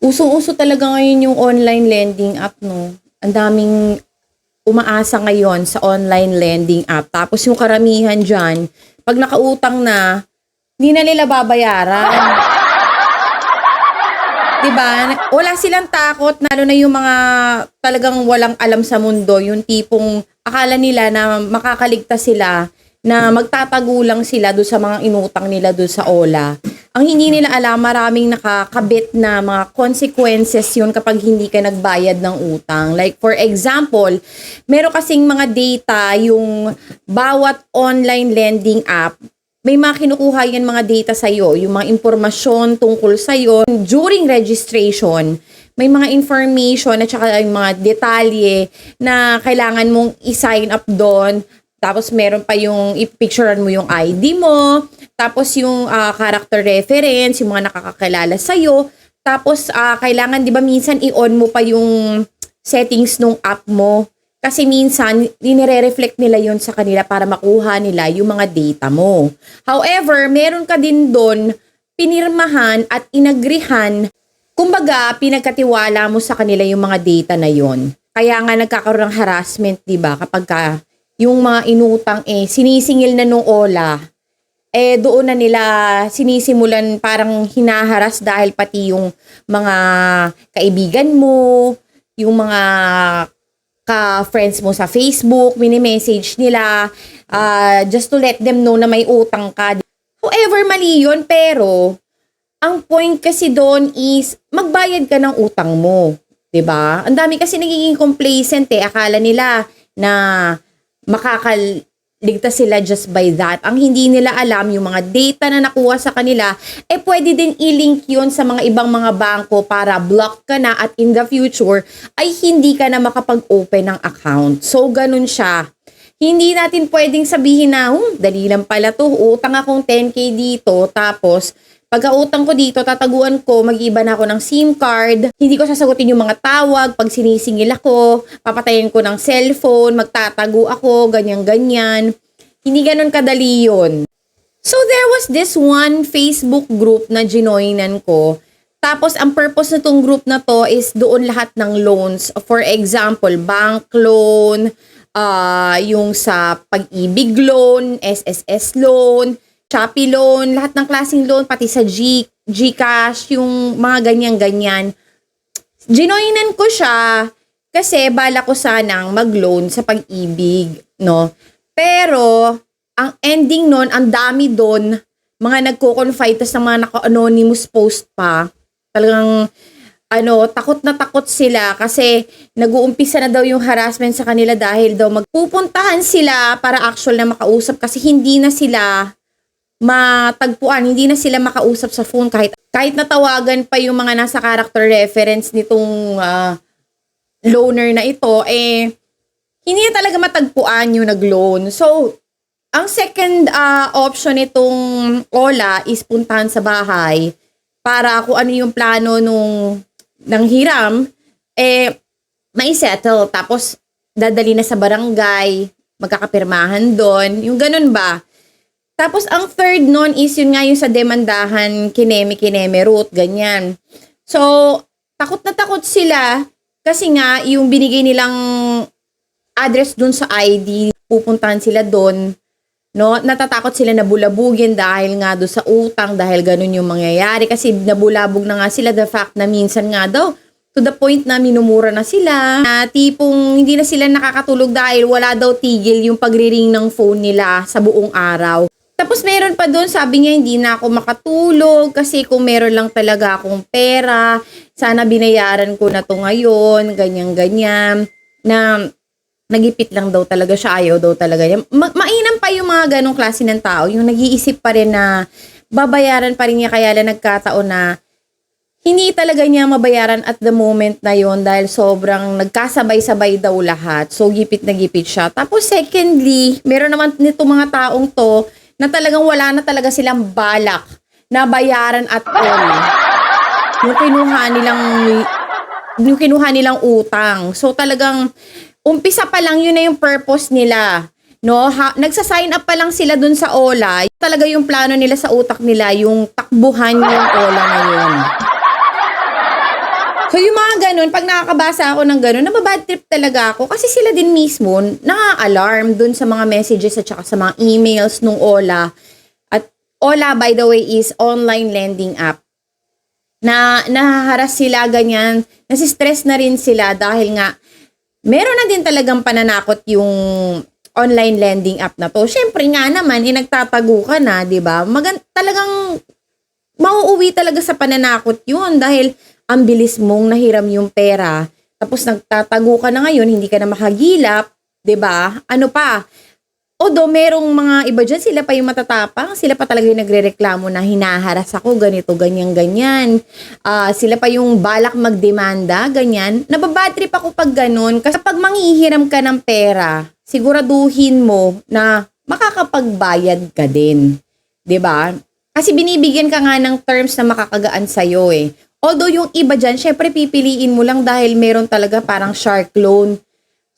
Usong-uso talaga ngayon yung online lending app, 'no? Ang daming umaasa ngayon sa online lending app. Tapos yung karamihan diyan, 'pag nakautang na, hindi na nila babayaran. 'Di ba? Wala silang takot, lalo na yung mga talagang walang alam sa mundo, yung tipong akala nila na makakaligtas sila, na magtatago lang sila do'n sa mga inutang nila do'n sa OLA. Ang hindi nila alam, maraming nakakabit na mga consequences yun kapag hindi ka nagbayad ng utang. Like for example, meron kasing mga data yung bawat online lending app, may mga kinukuha yan mga data sa'yo, yung mga impormasyon tungkol sa'yo. During registration, may mga information at saka yung mga detalye na kailangan mong i-sign up doon. Tapos meron pa yung i-picturean mo yung ID mo, tapos yung character reference, yung mga nakakakilala sa'yo. Tapos kailangan, di ba minsan i-on mo pa yung settings nung app mo. Kasi minsan, nire-reflect nila yon sa kanila para makuha nila yung mga data mo. However, meron ka din doon pinirmahan at inagrihan. Kumbaga, pinagkatiwala mo sa kanila yung mga data na yon. Kaya nga nagkakaroon ng harassment, di ba? Kapag yung mga inutang sinisingil na nung OLA, doon na nila sinisimulan parang hinaharas dahil pati yung mga kaibigan mo, yung mga ka-friends mo sa Facebook, mini-message nila just to let them know na may utang ka. However, mali yun, pero ang point kasi doon is magbayad ka ng utang mo. 'Di ba? Ang dami kasi nagiging complacent akala nila na makakaligtas sila just by that. Ang hindi nila alam, yung mga data na nakuha sa kanila, pwede din i-link yun sa mga ibang mga bangko para block ka na at in the future ay hindi ka na makapag-open ng account. So, ganun siya. Hindi natin pwedeng sabihin na, dali lang pala to, utang akong 10K dito, tapos pagka-utang ko dito, tataguan ko, mag-iba na ako ng SIM card, hindi ko sasagutin yung mga tawag, pag sinisingil ako, papatayin ko ng cellphone, magtatago ako, ganyan-ganyan. Hindi ganun kadali yun. So there was this one Facebook group na ginoinan ko. Tapos ang purpose na tong group na to is doon lahat ng loans. For example, bank loan, yung sa pag-ibig loan, SSS loan, Shopee loan, lahat ng klaseng loan, pati sa GCash, yung mga ganyan-ganyan. Ginoinan ko siya kasi bala ko sanang mag-loan sa pag-ibig, no? Pero, ang ending nun, ang dami doon, mga nagko-confide, tas ng mga naka-anonymous post pa. Talagang, takot na takot sila kasi nag-uumpisa na daw yung harassment sa kanila dahil daw magpupuntahan sila para actual na makausap kasi hindi na sila matagpuan, hindi na sila makausap sa phone kahit natawagan pa yung mga nasa character reference nitong loaner na ito, hindi na talaga matagpuan yung nag-loan. So, ang second option nitong OLA is puntahan sa bahay para kung ano yung plano ng hiram, mai-settle. Tapos, dadali na sa barangay, magkakapirmahan doon, yung ganun ba? Tapos, ang third nun is yun nga yung sa demandahan, kineme route, ganyan. So, takot na takot sila kasi nga yung binigay nilang address dun sa ID, pupuntahan sila dun, no? Natatakot sila na bulabugin dahil nga doon sa utang, dahil ganun yung mangyayari. Kasi nabulabog na nga sila, the fact na minsan nga daw, to the point na minumura na sila, na tipong hindi na sila nakakatulog dahil wala daw tigil yung pagriring ng phone nila sa buong araw. Tapos meron pa doon, sabi niya hindi na ako makatulog kasi kung meron lang talaga akong pera, sana binayaran ko na to ngayon, ganyan-ganyan, na nagipit lang daw talaga siya, ayaw daw talaga niya. Mainam pa yung mga ganong klase ng tao, yung nag-iisip pa rin na babayaran pa rin niya, kaya lang nagkataon na hindi talaga niya mabayaran at the moment na yon dahil sobrang nagkasabay-sabay daw lahat. So, gipit na gipit siya. Tapos secondly, meron naman nito mga taong to na talagang wala na talaga silang balak na bayaran at all. Yung kinuha nilang utang. So talagang umpisa pa lang yun na yung purpose nila. No, nagsa-sign up pa lang sila dun sa OLA. Talaga yung plano nila sa utak nila, yung takbuhan yung OLA na yun. So yung mga ganun, pag nakakabasa ako ng ganun, nababad trip talaga ako kasi sila din mismo na-alarm dun sa mga messages at saka sa mga emails nung Ola. At Ola, by the way, is online lending app. Na nahaharas sila ganyan, nasistress na rin sila dahil nga meron na din talagang pananakot yung online lending app na to. Syempre nga naman, nagtatago ka na, di ba? Talagang mauuwi talaga sa pananakot yun dahil ang bilis mong nahiram yung pera. Tapos nagtatago ka na ngayon, hindi ka na makagilap, 'di ba? Ano pa? Although merong mga iba dyan, sila pa yung matatapang, sila pa talaga yung nagrereklamo na hinaharas ako, ganito, ganyan. Sila pa yung balak magdemanda, ganyan. Nababatrip ako pag ganun, kasi pag manghihiram ka ng pera, siguraduhin mo na makakapagbayad ka din. 'Di ba? Kasi binibigyan ka nga ng terms na makakagaan sa'yo eh. Although yung iba dyan, syempre pipiliin mo lang dahil meron talaga parang shark loan.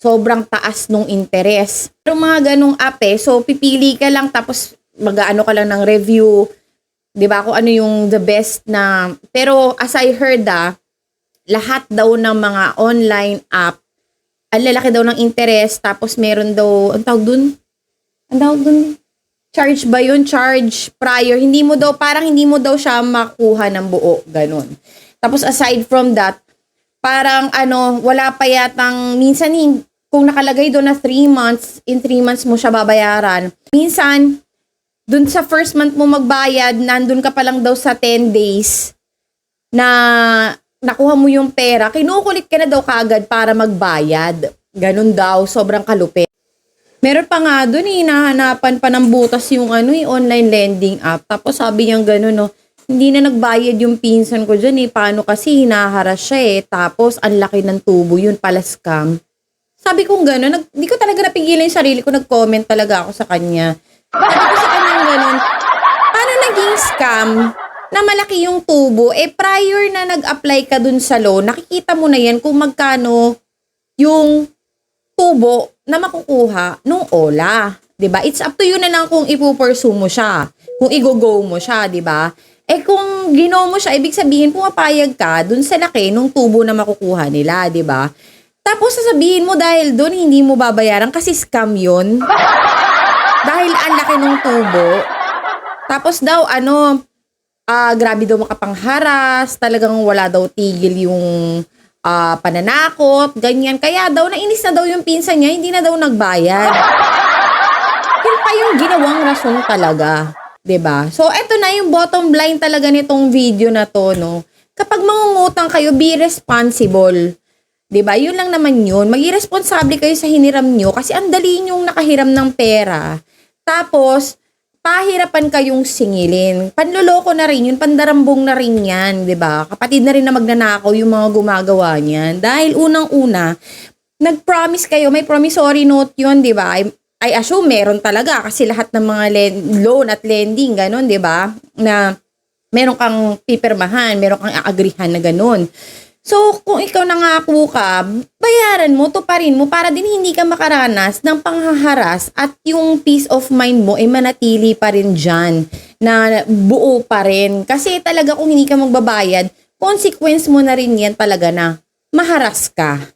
Sobrang taas nung interest. Pero mga ganong app so pipili ka lang tapos mag-ano ka lang ng review. 'Di ba? Kung ano yung the best na. Pero as I heard lahat daw ng mga online app, ang lalaki daw ng interest, tapos meron daw, ang tawag dun? Charge ba yun? Charge prior. Hindi mo daw siya makuha ng buo. Ganon. Tapos aside from that, parang wala pa yatang, minsan kung nakalagay doon na 3 months, in 3 months mo siya babayaran. Minsan, doon sa first month mo magbayad, nandun ka pa lang daw sa 10 days na nakuha mo yung pera, kinukulit ka na daw kaagad para magbayad. Ganon daw, sobrang kalupit. Meron pa nga doon nahanapan pa ng butas yung online lending app. Tapos sabi niya gano'n, hindi na nagbayad yung pinsan ko dyan paano kasi hinaharas siya Tapos ang laki ng tubo, yun pala scam. Sabi kong gano'n, hindi ko talaga napigilan yung sarili ko, nag-comment talaga ako sa kanya. Sabi ko sa kanya gano'n, paano naging scam na malaki yung tubo? Prior na nag-apply ka dun sa loan, nakikita mo na yan kung magkano yung tubo na makukuha nung Ola, 'di ba? It's up to you na lang kung ipupursue mo siya, kung i-go mo siya, 'di ba? Kung gino mo siya, ibig sabihin pumapayag ka dun sa laki nung tubo na makukuha nila, 'di ba? Tapos sasabihin mo dahil dun hindi mo babayaran kasi scam 'yun. Dahil ang laki nung tubo. Tapos daw grabe daw makapangharas, talagang wala daw tigil yung pananakot, ganyan. Kaya daw, nainis na daw yung pinsan niya, hindi na daw nagbayad. Yun pa yung ginawang rason talaga. 'Di ba? So, eto na yung bottom line talaga nitong video na to, no? Kapag mangungutang kayo, be responsible. 'Di ba? Yun lang naman yun. Maging responsable kayo sa hiniram nyo kasi ang dali nyong nakahiram ng pera. Tapos, pahirapan kayong singilin. Panloloko na rin yun, pandarambong na rin yan, 'di ba? Kapatid na rin na magnanakaw yung mga gumagawa niyan. Dahil unang-una, nag-promise kayo, may promissory note yun, 'di ba? I assume meron talaga kasi lahat ng mga loan at lending ganun, 'di ba? Na meron kang pipirmahan, meron kang aagrihan na ganun. So, kung ikaw nangako ka, bayaran mo, tuparin mo para din hindi ka makaranas ng panghaharas at yung peace of mind mo ay manatili pa rin dyan, na buo pa rin. Kasi talaga kung hindi ka magbabayad, consequence mo na rin yan talaga na maharas ka.